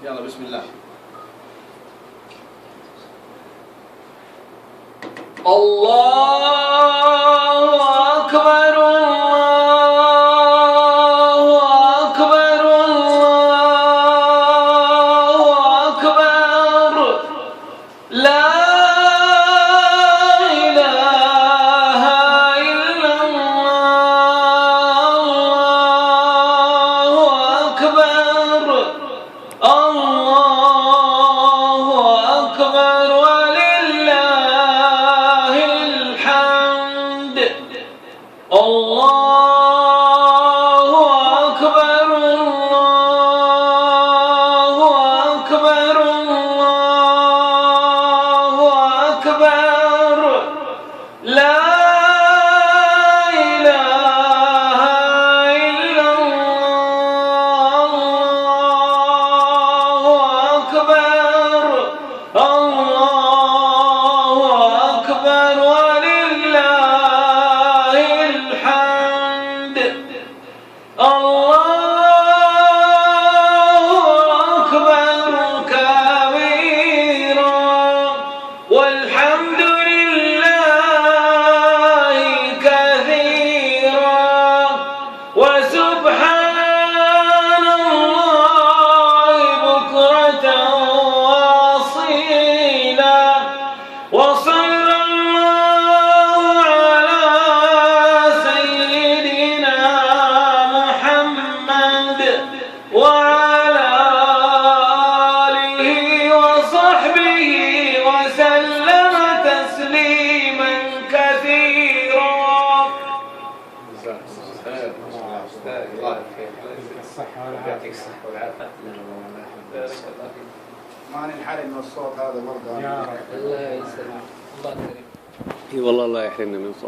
يلا بسم الله. الله أكبر الله أكبر الله أكبر لا إله إلا الله الله أكبر الله أكبر ولله الحمد. الله أكبر الله أكبر الله أكبر لا إله إلا الله الله أكبر الله أكبر ولله الحمد. الله أكبر كبيرا والحمد لله كثيرا وسبحان الله بكرة وأصيلا وصلى الله على سيدنا محمد وعلى آله وصحبه وسلم تسليما كثيرا. يعطيك الصحة والعافية. ما ننحرم من الصوت هذا برضه. الله يسلمك. الله كريم. اي والله الله يحرمنا من صوتك.